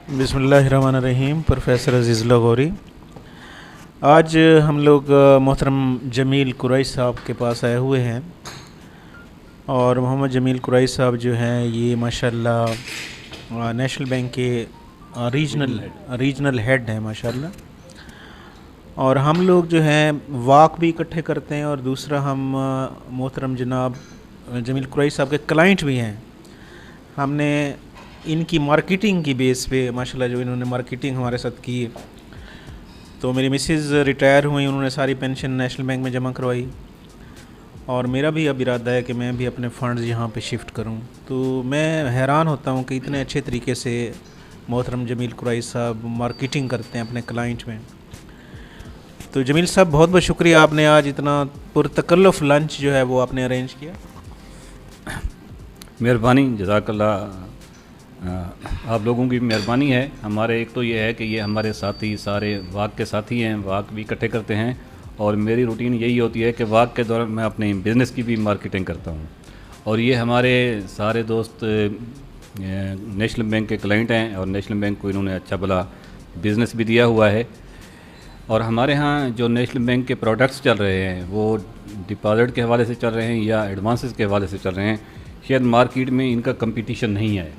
बिस्मिल्लाहिर्रहमानिर्रहीम। प्रोफेसर अजीज़ लाहौरी। आज हम लोग मोहतरम जमील कुरैशी साहब के पास आए हुए हैं और मोहम्मद जमील कुरैशी साहब जो हैं ये माशाल्लाह नेशनल बैंक के रीजनल हेड हैं माशाल्लाह। और हम लोग जो हैं वाक भी इकट्ठे करते हैं और दूसरा हम मोहतरम जनाब जमील कुरैशी साहब के क्लाइंट भी हैं। हमने इनकी मार्केटिंग की बेस पे माशाल्लाह जो इन्होंने मार्केटिंग हमारे साथ की, तो मेरी मिसेज़ रिटायर हुई, उन्होंने सारी पेंशन नेशनल बैंक में जमा करवाई और मेरा भी अब इरादा है कि मैं भी अपने फ़ंड्स यहाँ पे शिफ्ट करूँ। तो मैं हैरान होता हूँ कि इतने अच्छे तरीके से मोहतरम जमील कुरैशी साहब मार्केटिंग करते हैं अपने क्लाइंट में। तो जमील साहब बहुत बहुत शुक्रिया, आपने आज इतना पुरतकल्लुफ़ लंच जो है वो आपने अरेंज किया। मेहरबानी, जज़ाकल्लाह। आप लोगों की मेहरबानी है। हमारे एक तो ये है कि ये हमारे साथी सारे वाक के साथी हैं, वाक भी इकट्ठे करते हैं और मेरी रूटीन यही होती है कि वाक के दौरान मैं अपने बिज़नेस की भी मार्केटिंग करता हूँ। और ये हमारे सारे दोस्त नेशनल बैंक के क्लाइंट हैं और नेशनल बैंक को इन्होंने अच्छा भला बिज़नेस भी दिया हुआ है। और हमारे यहाँ जो नेशनल बैंक के प्रोडक्ट्स चल रहे हैं वो डिपॉज़िट के हवाले से चल रहे हैं या एडवांसेस के हवाले से चल रहे हैं। शायद मार्केट में इनका कंपटीशन नहीं है।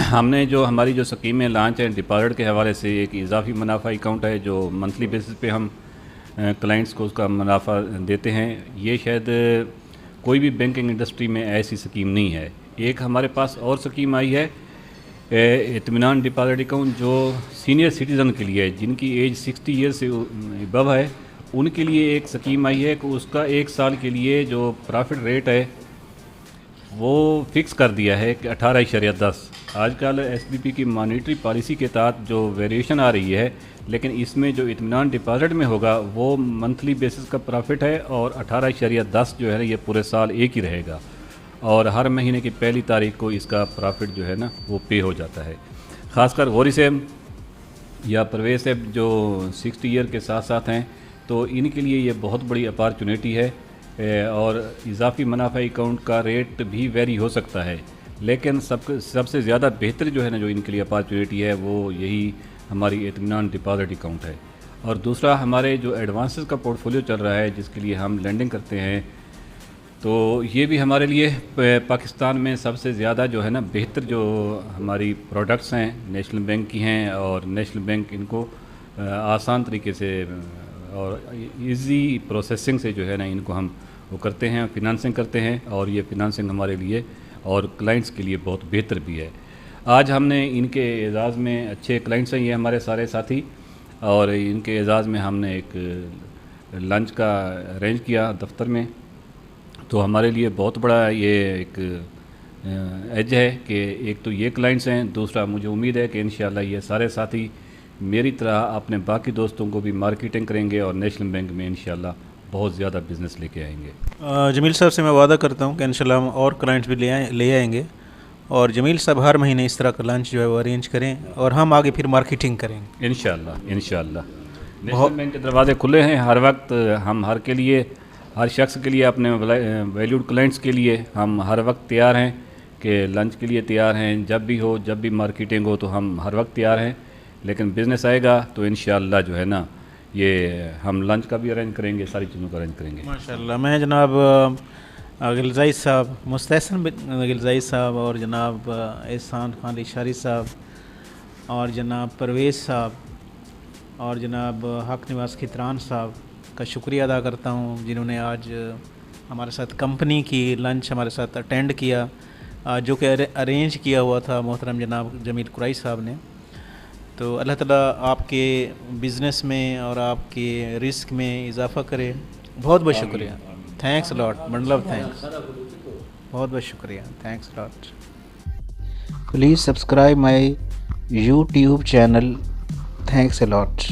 हमने जो हमारी जो स्कीमें लॉन्च हैं डिपॉज़िट के हवाले से, एक इजाफी मुनाफा अकाउंट है जो मंथली बेसिस पे हम क्लाइंट्स को उसका मुनाफा देते हैं। ये शायद कोई भी बैंकिंग इंडस्ट्री में ऐसी स्कीम नहीं है। एक हमारे पास और स्कीम आई है इत्मीनान डिपॉज़िट अकाउंट, जो सीनियर सिटीज़न के लिए है, जिनकी एज 60 ईयर से अबव है, उनके लिए एक स्कीम आई है कि उसका 1 साल के लिए जो प्रॉफिट रेट है वो फ़िक्स कर दिया है कि 18.10। आजकल एसबीपी की मॉनेटरी पॉलिसी के तहत जो वेरिएशन आ रही है, लेकिन इसमें जो इत्मीनान डिपॉज़िट में होगा वो मंथली बेसिस का प्रॉफिट है और 18.10 जो है ना ये पूरे साल एक ही रहेगा और हर महीने की पहली तारीख को इसका प्रॉफिट जो है ना वो पे हो जाता है। ख़ासकर गौरी साहब या परवेज़ साहब जो 60 ईयर के साथ साथ हैं, तो इनके लिए ये बहुत बड़ी अपॉर्चुनिटी है। और इजाफी मुनाफा अकाउंट का रेट भी वेरी हो सकता है, लेकिन सबसे ज़्यादा बेहतर जो है ना जो इनके लिए अपॉर्चुनिटी है वो यही हमारी इत्मीनान डिपॉज़िट अकाउंट है। और दूसरा हमारे जो एडवांसेस का पोर्टफोलियो चल रहा है जिसके लिए हम लेंडिंग करते हैं, तो ये भी हमारे लिए पाकिस्तान में सबसे ज़्यादा जो है ना बेहतर जो हमारी प्रोडक्ट्स हैं नेशनल बैंक की हैं और नेशनल बैंक इनको आसान तरीके से और इजी प्रोसेसिंग से जो है ना इनको हम वो करते हैं, फिनांसिंग करते हैं और ये फिनांसिंग हमारे लिए और क्लाइंट्स के लिए बहुत बेहतर भी है। आज हमने इनके एजाज़ में अच्छे क्लाइंट्स हैं ये हमारे सारे साथी, और इनके एजाज़ में हमने एक लंच का अरेंज किया दफ्तर में। तो हमारे लिए बहुत बड़ा ये एक एज है कि एक तो ये क्लाइंट्स हैं, दूसरा मुझे उम्मीद है कि इंशाल्लाह ये सारे साथी मेरी तरह अपने बाकी दोस्तों को भी मार्केटिंग करेंगे और नेशनल बैंक में इंशाल्लाह बहुत ज़्यादा बिज़नेस लेके आएंगे। जमील साहब से मैं वादा करता हूँ कि इंशाल्लाह हम और क्लाइंट्स भी ले आएंगे और जमील साहब हर महीने इस तरह का लंच जो है वो अरेंज करें और हम आगे फिर मार्केटिंग करेंगे इंशाल्लाह। नेशनल बैंक के दरवाजे खुले हैं हर वक्त। हम हर शख्स के लिए अपने वैल्यूड क्लाइंट्स के लिए हम हर वक्त तैयार हैं कि लंच के लिए तैयार हैं। जब भी मार्केटिंग हो तो हम हर वक्त तैयार हैं। लेकिन बिज़नेस आएगा तो इंशाअल्लाह जो है ना ये हम लंच का भी अरेंज करेंगे, सारी चीज़ों का अरेंज करेंगे माशाअल्लाह। मैं जनाब गिलज़ाई साहब, मुस्तहसन गिलज़ाई साहब और जनाब एहसान खान इशारी साहब और जनाब परवेज़ साहब और जनाब हक निवास खितरान साहब का शुक्रिया अदा करता हूँ जिन्होंने आज हमारे साथ कंपनी की लंच हमारे साथ अटेंड किया, जो कि अरेंज किया हुआ था मोहतरम जनाब जमील कुरैशी साहब ने। तो अल्लाह ताला आपके बिज़नेस में और आपके रिस्क में इजाफ़ा करे। बहुत बहुत शुक्रिया, thanks lot, bundle of thanks, बहुत बहुत शुक्रिया, thanks lot. Please subscribe my YouTube channel, thanks a lot.